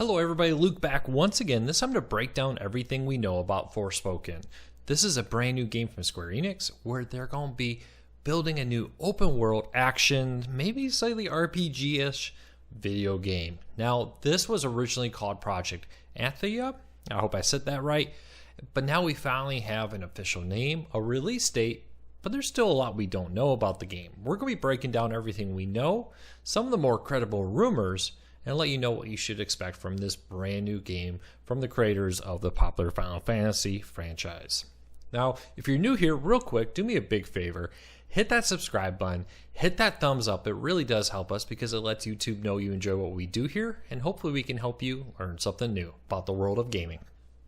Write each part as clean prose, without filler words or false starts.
Hello everybody, Luke back once again, this time to break down everything we know about Forspoken. This is a brand new game from Square Enix where they're going to be building a new open world action, maybe slightly RPG-ish video game. Now, this was originally called Project Anthea, I hope I said that right, but now we finally have an official name, a release date, but there's still a lot we don't know about the game. We're going to be breaking down everything we know, some of the more credible rumors, and let you know what you should expect from this brand new game from the creators of the popular Final Fantasy franchise. Now, if you're new here, real quick, do me a big favor. Hit that subscribe button, hit that thumbs up. It really does help us because it lets YouTube know you enjoy what we do here, and hopefully we can help you learn something new about the world of gaming.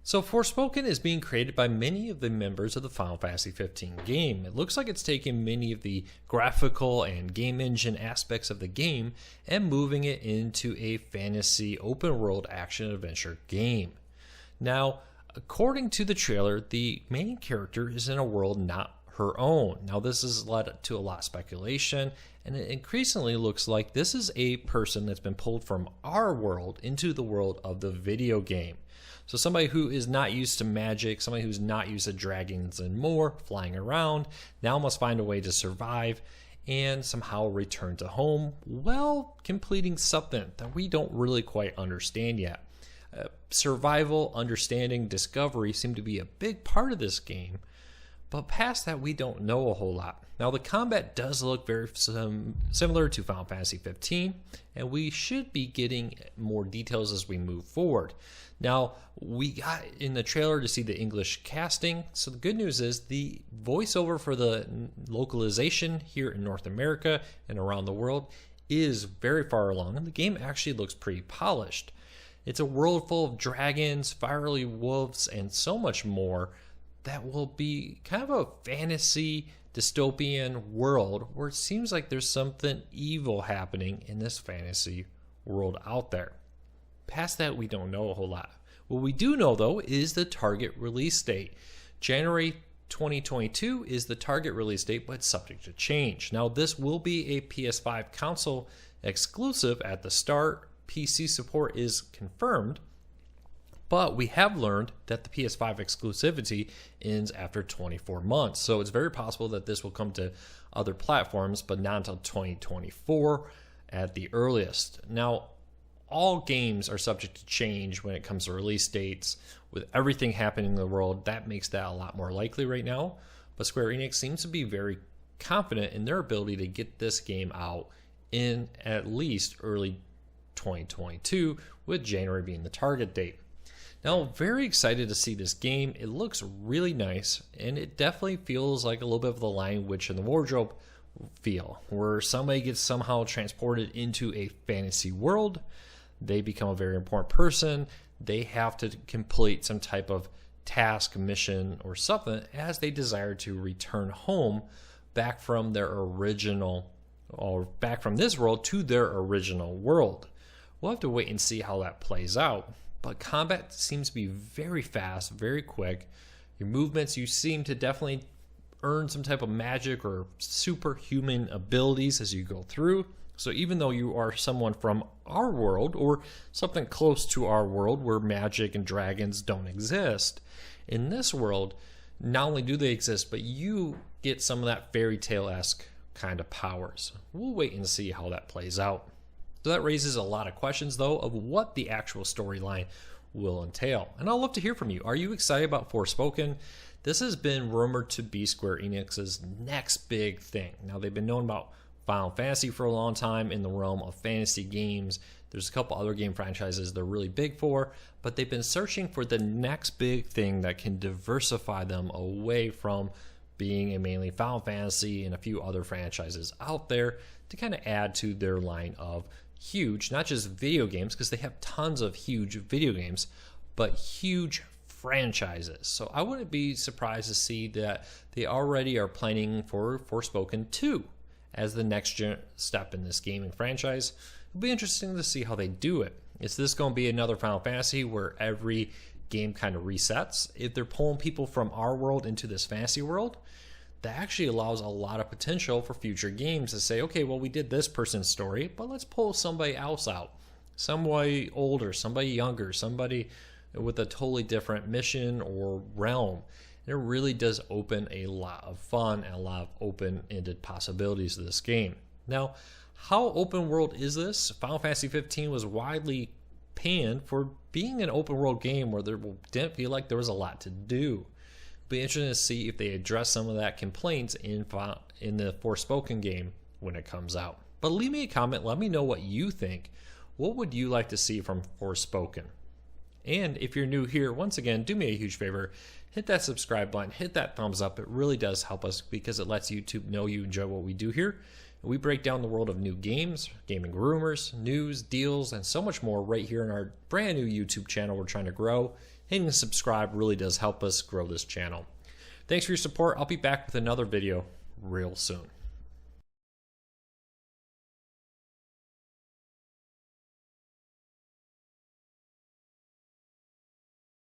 So Forspoken is being created by many of the members of the Final Fantasy 15 game. It looks like it's taking many of the graphical and game engine aspects of the game and moving it into a fantasy open world action adventure game. Now, according to the trailer, the main character is in a world not her own. Now, this has led to a lot of speculation, and it increasingly looks like this is a person that's been pulled from our world into the world of the video game. So somebody who is not used to magic, somebody who's not used to dragons and more, flying around, now must find a way to survive and somehow return to home while completing something that we don't really quite understand yet. Survival, understanding, discovery seem to be a big part of this game, but past that we don't know a whole lot. Now the combat does look very similar to Final Fantasy 15, and we should be getting more details as we move forward. Now, we got in the trailer to see the English casting, so the good news is the voiceover for the localization here in North America and around the world is very far along, and the game actually looks pretty polished. It's a world full of dragons, fiery wolves, and so much more that will be kind of a fantasy dystopian world where it seems like there's something evil happening in this fantasy world out there. Past that, we don't know a whole lot. What we do know, though, is the target release date. January 2022 is the target release date, but it's subject to change. Now, this will be a PS5 console exclusive at the start. PC support is confirmed, but we have learned that the PS5 exclusivity ends after 24 months. So it's very possible that this will come to other platforms, but not until 2024 at the earliest. Now, all games are subject to change when it comes to release dates. With everything happening in the world, that makes that a lot more likely right now. But Square Enix seems to be very confident in their ability to get this game out in at least early 2022, with January being the target date. Now, very excited to see this game. It looks really nice, and it definitely feels like a little bit of the Lion, Witch, and the Wardrobe feel, where somebody gets somehow transported into a fantasy world. They become a very important person. They have to complete some type of task, mission, or something as they desire to return home back from their original, or back from this world to their original world. We'll have to wait and see how that plays out. But combat seems to be very fast, very quick. Your movements, you seem to definitely earn some type of magic or superhuman abilities as you go through. So even though you are someone from our world or something close to our world where magic and dragons don't exist, in this world, not only do they exist, but you get some of that fairy tale-esque kind of powers. We'll wait and see how that plays out. So that raises a lot of questions, though, of what the actual storyline will entail. And I'd love to hear from you. Are you excited about Forspoken? This has been rumored to be Square Enix's next big thing. Now, they've been known about Final Fantasy for a long time in the realm of fantasy games. There's a couple other game franchises they're really big for, but they've been searching for the next big thing that can diversify them away from being a mainly Final Fantasy and a few other franchises out there to kind of add to their line of huge, not just video games, because they have tons of huge video games, but huge franchises. So I wouldn't be surprised to see that they already are planning for Forspoken 2 as the next step in this gaming franchise. It'll be interesting to see how they do it. Is this going to be another Final Fantasy where every game kind of resets? If they're pulling people from our world into this fantasy world, that actually allows a lot of potential for future games to say, okay, well, we did this person's story, but let's pull somebody else out somebody older, somebody younger, somebody with a totally different mission or realm. And it really does open a lot of fun and a lot of open-ended possibilities to this game. Now, how open world is this? Final Fantasy 15 was widely panned for being an open world game where there didn't feel like there was a lot to do. It'll be interesting to see if they address some of that complaints in the Forspoken game when it comes out. But leave me a comment, let me know what you think. What would you like to see from Forspoken? And if you're new here, once again, do me a huge favor, hit that subscribe button, hit that thumbs up. It really does help us because it lets YouTube know you enjoy what we do here. We break down the world of new games, gaming rumors, news, deals, and so much more right here in our brand new YouTube channel we're trying to grow. Hitting subscribe really does help us grow this channel. Thanks for your support. I'll be back with another video real soon.